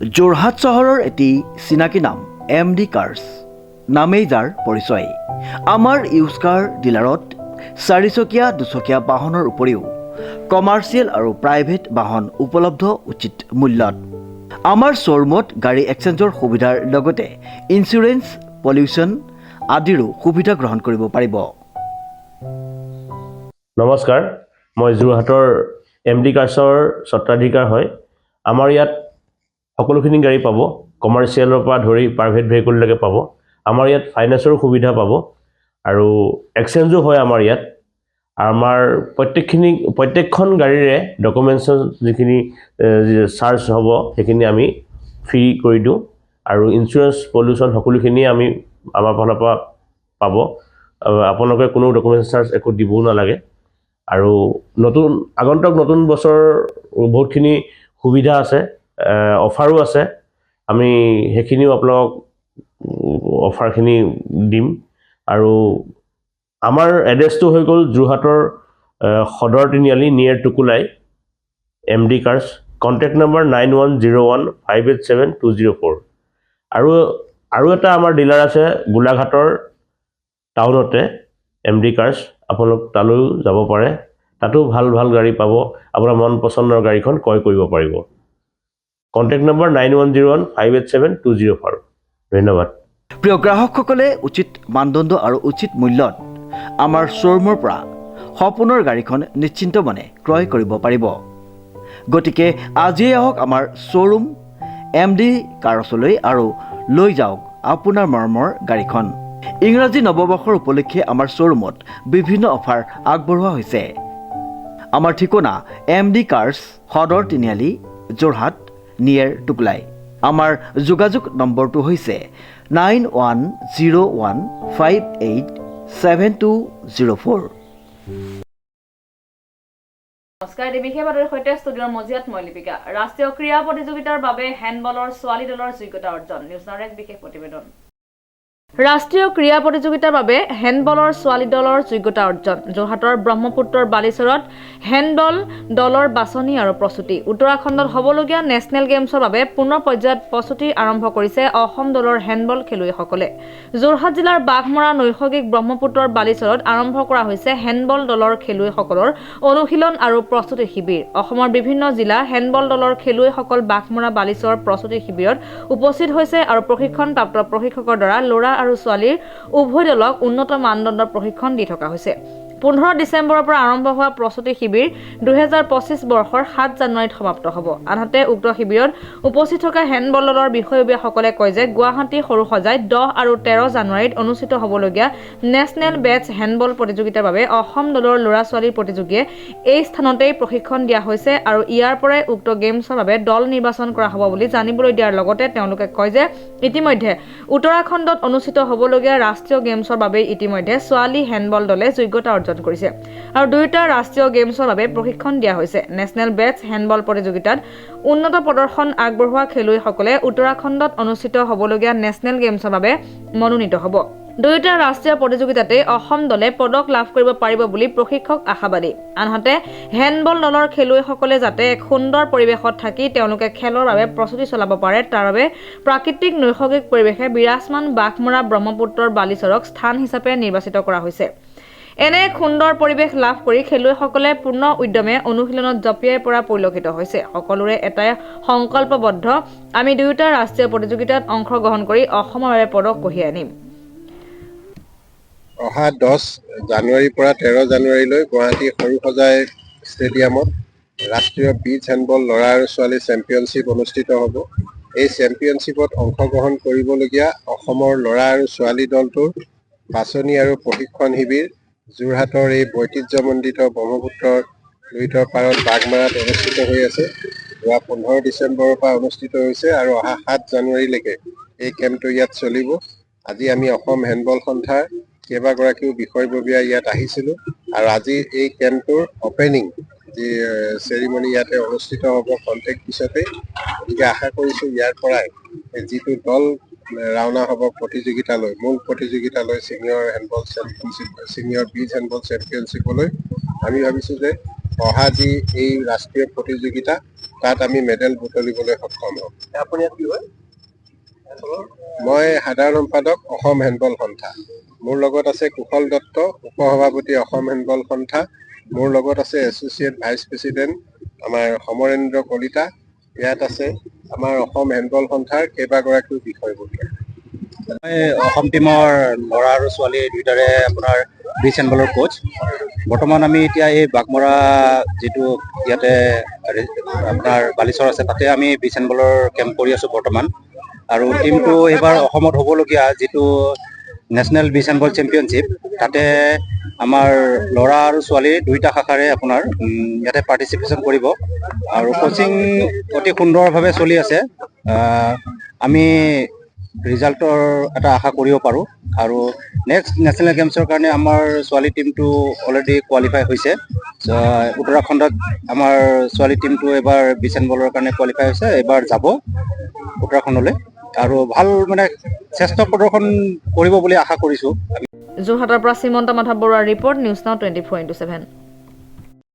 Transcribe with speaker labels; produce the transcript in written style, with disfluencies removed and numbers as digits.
Speaker 1: যোৰহাট চহৰৰ এটি চিনাকি নাম MD কাৰ্ছ নামেই যাৰ পৰিচয়। আমাৰ ইউজ কাৰ ডিলাৰত চাৰিচকীয়া দুচকীয়া বাহনৰ উপৰিও কমাৰ্চিয়েল আৰু প্ৰাইভেট বাহন উপলব্ধ উচিত মূল্যত। আমাৰ শ্ব'ৰুমত গাড়ী এক্সচেঞ্জৰ সুবিধাৰ লগতে ইঞ্চুৰেঞ্চ, পলিউশ্যন আদিৰো সুবিধা গ্ৰহণ কৰিব পাৰিব।
Speaker 2: নমস্কাৰ, মই যোৰহাটৰ MD কাৰ্ছৰ স্বত্বাধিকাৰ হয়। আমাৰ ইয়াত সকলোখিনি গাড়ী পাব, কমাৰ্চিয়েলৰ পৰা ধৰি প্ৰাইভেট ভেহিকুললৈকে পাব। আমাৰ ইয়াত ফাইনেন্সৰো সুবিধা পাব আৰু এক্সচেঞ্জো হয় আমাৰ ইয়াত। আমাৰ প্ৰত্যেকখন গাড়ীৰে ডকুমেণ্টছৰ যিখিনি চাৰ্জ হ'ব সেইখিনি আমি ফ্ৰী কৰি দিওঁ আৰু ইঞ্চুৰেঞ্চ, পলিউশ্যন সকলোখিনি আমি আমাৰ ফালৰ পৰা পাব। আপোনালোকে কোনো ডকুমেণ্টছ চাৰ্জ একো দিবও নালাগে। আৰু আগন্তুক নতুন বছৰ বহুতখিনি সুবিধা আছে, অফাৰো আছে। আমি সেইখিনিও আপোনালোকক অফাৰখিনি দিম। আৰু আমাৰ এড্ৰেছটো হৈ গ'ল যোৰহাটৰ সদৰ তিনিআলি নিয়েৰ টুকুলাই, MD কাৰ্ছ। Contact number 9101587204। আৰু এটা আমাৰ ডিলাৰ আছে গোলাঘাটৰ টাউনতে, MD কাৰ্ছ। আপোনালোক তালৈও যাব পাৰে, তাতো ভাল ভাল গাড়ী পাব। আপোনাৰ মন পচন্দৰ গাড়ীখন ক্ৰয় কৰিব পাৰিব। Contact number 9101587204। ধন্যবাদ।
Speaker 1: প্ৰিয় গ্ৰাহকসকলে উচিত মানদণ্ড আৰু উচিত মূল্যত আমাৰ শ্ব'ৰুমৰ পৰা সপোনৰ গাড়ীখন নিশ্চিন্ত মনে ক্ৰয় কৰিব পাৰিব। গতিকে আজিয়ে আহক আমাৰ শ্ব'ৰুম MD কাৰ্ছলৈ আৰু লৈ যাওক আপোনাৰ মৰমৰ গাড়ীখন। ইংৰাজী নৱবৰ্ষৰ উপলক্ষে আমাৰ শ্ব'ৰুমত বিভিন্ন অফাৰ আগবঢ়োৱা হৈছে। আমাৰ ঠিকনা MD কাৰ্ছ, সদৰ তিনিআলি, যোৰহাট নিয়েৰ টুকুলাই। আমাৰ যোগাযোগ নম্বৰটো হৈছে 9101587204।
Speaker 3: নমস্কাৰ, এই বিশেষ বাতৰিৰ সৈতে ষ্টুডিঅ'ৰ মজিয়াত মই লিপিকা। ৰাষ্ট্ৰীয় ক্ৰীড়া প্ৰতিযোগিতাৰ বাবে হেণ্ডবলৰ ছোৱালী দলৰ যোগ্যতা অৰ্জন। নিউজ নাওৰ এক বিশেষ প্ৰতিবেদন। ৰাষ্ট্ৰীয় ক্ৰীড়া প্ৰতিযোগিতাৰ বাবে হেণ্ডবলৰ ছোৱালী দলৰ যোগ্যতা অৰ্জন। যোৰহাটৰ ব্ৰহ্মপুত্ৰৰ বালিচৰত হেণ্ডবল দলৰ বাছনি আৰু প্ৰস্তুতি। উত্তৰাখণ্ডত হ'বলগীয়া নেচনেল গেমছৰ বাবে পুনৰ পৰ্যায়ত প্ৰস্তুতি আৰম্ভ কৰিছে অসম দলৰ হেণ্ডবল খেলুৱৈসকলে। যোৰহাট জিলাৰ বাঘমৰা নৈসৰ্গিক ব্ৰহ্মপুত্ৰৰ বালিচৰত আৰম্ভ কৰা হৈছে হেণ্ডবল দলৰ খেলুৱৈসকলৰ অনুশীলন আৰু প্ৰস্তুতি শিবিৰ। অসমৰ বিভিন্ন জিলা হেণ্ডবল দলৰ খেলুৱৈসকল বাঘমৰা বালিচৰ প্ৰস্তুতি শিবিৰত উপস্থিত হৈছে আৰু প্ৰশিক্ষণপ্ৰাপ্ত প্ৰশিক্ষকৰ দ্বাৰা ল'ৰা আৰু ছোৱালীৰ উভয় দলক উন্নত মানদণ্ডৰ প্ৰশিক্ষণ দি থকা হৈছে। 15 ডিচেম্বৰৰ পৰা আৰম্ভ হোৱা প্ৰস্তুতি শিবিৰ 2025 বৰ্ষৰ 7 জানুৱাৰীত সমাপ্ত হ'ব। আনহাতে উক্ত শিবিৰত উপস্থিত থকা হেণ্ডবল দলৰ বিষয়ববীয়াসকলে কয় যে গুৱাহাটী সৰুসজাইত 10 আৰু 13 জানুৱাৰীত অনুষ্ঠিত হ'বলগীয়া নেচনেল বেটছ হেণ্ডবল প্ৰতিযোগিতাৰ বাবে অসম দলৰ ল'ৰা-ছোৱালীৰ প্ৰতিযোগীয়ে এই স্থানতেই প্ৰশিক্ষণ দিয়া হৈছে আৰু ইয়াৰ পৰাই উক্ত গেমছৰ বাবে দল নিৰ্বাচন কৰা হ'ব বুলি জানিবলৈ দিয়াৰ লগতে তেওঁলোকে কয় যে ইতিমধ্যে উত্তৰাখণ্ডত অনুষ্ঠিত হ'বলগীয়া ৰাষ্ট্ৰীয় গেমছৰ বাবে ইতিমধ্যে ছোৱালী হেণ্ডবল দলে যোগ্যতা অৰ্জন কৰিছে আৰু দুয়োটা ৰাষ্ট্ৰীয় গেমছৰ বাবে প্ৰশিক্ষণ দিয়া হৈছে। নেচনেল বেটছ হেণ্ডবল প্ৰতিযোগিতাত উন্নত প্ৰদৰ্শন আগবঢ়োৱা খেলুৱৈসকলে উত্তৰাখণ্ডত অনুষ্ঠিত হ'বলগীয়া নেচনেল গেমছৰ বাবে মনোনীত হ'ব। দুয়োটা ৰাষ্ট্ৰীয় প্ৰতিযোগিতাতে অসম দলে পদক লাভ কৰিব পাৰিব বুলি প্ৰশিক্ষক আশাবাদী। আনহাতে হেণ্ডবল দলৰ খেলুৱৈসকলে যাতে এক সুন্দৰ পৰিৱেশত থাকি তেওঁলোকে খেলৰ বাবে প্ৰস্তুতি চলাব পাৰে তাৰ বাবে প্ৰাকৃতিক নৈসৰ্গিক পৰিৱেশে বিৰাজমান বাঘমৰা ব্ৰহ্মপুত্ৰৰ বালিচৰক স্থান হিচাপে নিৰ্বাচিত কৰা হৈছে। এনে এক সুন্দৰ পৰিৱেশ লাভ কৰি খেলুৱৈসকলে পূৰ্ণ উদ্যমে অনুশীলনত জঁপিয়াই পৰা পৰিলক্ষিত হৈছে। সকলোৰে এটাই সংকল্পবদ্ধ, আমি দুয়োটা ৰাষ্ট্ৰীয় প্ৰতিযোগিতাত অংশগ্ৰহণ কৰি অসমৰ বাবে পদক কঢ়িয়াই আনিম।
Speaker 4: অহা 10 জানুৱাৰীৰ পৰা 13 জানুৱাৰীলৈ গুৱাহাটী সৰুসজাই ষ্টেডিয়ামত ৰাষ্ট্ৰীয় বিচ হেণ্ডবল ল'ৰা আৰু ছোৱালী চেম্পিয়নশ্বিপ অনুষ্ঠিত হ'ব। এই চেম্পিয়নশ্বিপত অংশগ্ৰহণ কৰিবলগীয়া অসমৰ ল'ৰা আৰু ছোৱালী দলটোৰ বাছনি আৰু প্ৰশিক্ষণ শিবিৰ যোৰহাটৰ এই ঐতিহ্যমণ্ডিত ব্ৰহ্মপুত্ৰৰ দুয়োটাৰ পাৰত বাঘমাৰাত অনুষ্ঠিত হৈ আছে। যোৱা 15 ডিচেম্বৰৰ পৰা অনুষ্ঠিত হৈছে আৰু অহা 7 জানুৱাৰীলৈকে এই কেম্পটো ইয়াত চলিব। আজি আমি অসম হেণ্ডবল সন্থাৰ কেইবাগৰাকীও বিষয়ববীয়া ইয়াত আহিছিলোঁ আৰু আজি এই কেম্পটোৰ অপেনিং যি চেৰিমনি ইয়াতে অনুষ্ঠিত হ'ব কণ্টেক্ট পিছতে। গতিকে আশা কৰিছোঁ ইয়াৰ পৰাই যিটো দল ৰাওনা হ'ব প্ৰতিযোগিতালৈ, মূল প্ৰতিযোগিতালৈ, ছিনিয়ৰ বিচ হেণ্ডবল চেম্পিয়নশ্বিপলৈ, আমি ভাবিছোঁ যে অহা যি এই ৰাষ্ট্ৰীয় প্ৰতিযোগিতা তাত আমি মেডেল বুটলিবলৈ সক্ষম হ'ম।
Speaker 5: আপুনি ইয়াত কি হয়?
Speaker 4: মই সাধাৰণ সম্পাদক অসম হেণ্ডবল সন্থা। মোৰ লগত আছে কুশল দত্ত, উপসভাপতি অসম হেণ্ডবল সন্থা। মোৰ লগত আছে এছ'চিয়েট ভাইচ প্ৰেচিডেণ্ট আমাৰ সমৰেন্দ্ৰ কলিতা। ইয়াত আছে আমাৰ অসম হেণ্ডবল সন্থাৰ কেইবাগৰাকীও বিষয়ববীয়া।
Speaker 5: মই অসম টীমৰ ল'ৰা আৰু ছোৱালী দুয়োটাৰে আপোনাৰ বিচ হেণ্ডবলৰ কোচ। বৰ্তমান আমি এতিয়া এই বাঘমৰা যিটো ইয়াতে আপোনাৰ বালিচৰ আছে, তাতে আমি বিচ হেণ্ডবলৰ কেম্প কৰি আছোঁ বৰ্তমান। আৰু টীমটো এইবাৰ অসমত হ'বলগীয়া যিটো নেশ্যনেল বিচ হেণ্ডবল চেম্পিয়নশ্বিপ, তাতে আমাৰ ল'ৰা আৰু ছোৱালী দুয়োটা শাখাৰে আপোনাৰ ইয়াতে পাৰ্টিচিপেশ্যন কৰিব। আৰু কোচিং অতি সুন্দৰভাৱে চলি আছে। আমি ৰিজাল্টৰ এটা আশা কৰিব পাৰোঁ। আৰু নেক্সট নেশ্যনেল গেমছৰ কাৰণে আমাৰ ছোৱালী টীমটো অলৰেডি কোৱালিফাই হৈছে। উত্তৰাখণ্ডত আমাৰ ছোৱালী টীমটো এবাৰ বিচ হেণ্ডবলৰ কাৰণে কোৱালিফাই হৈছে, এবাৰ যাব উত্তৰাখণ্ডলৈ আৰু ভাল মানে শ্ৰেষ্ঠ প্ৰদৰ্শন কৰিব বুলি আশা কৰিছোঁ।
Speaker 3: যোৰহাটৰ পৰা শ্ৰীমন্ত মাধৱ বৰুৱাৰ ৰিপৰ্ট, নিউজ নাও 24/7।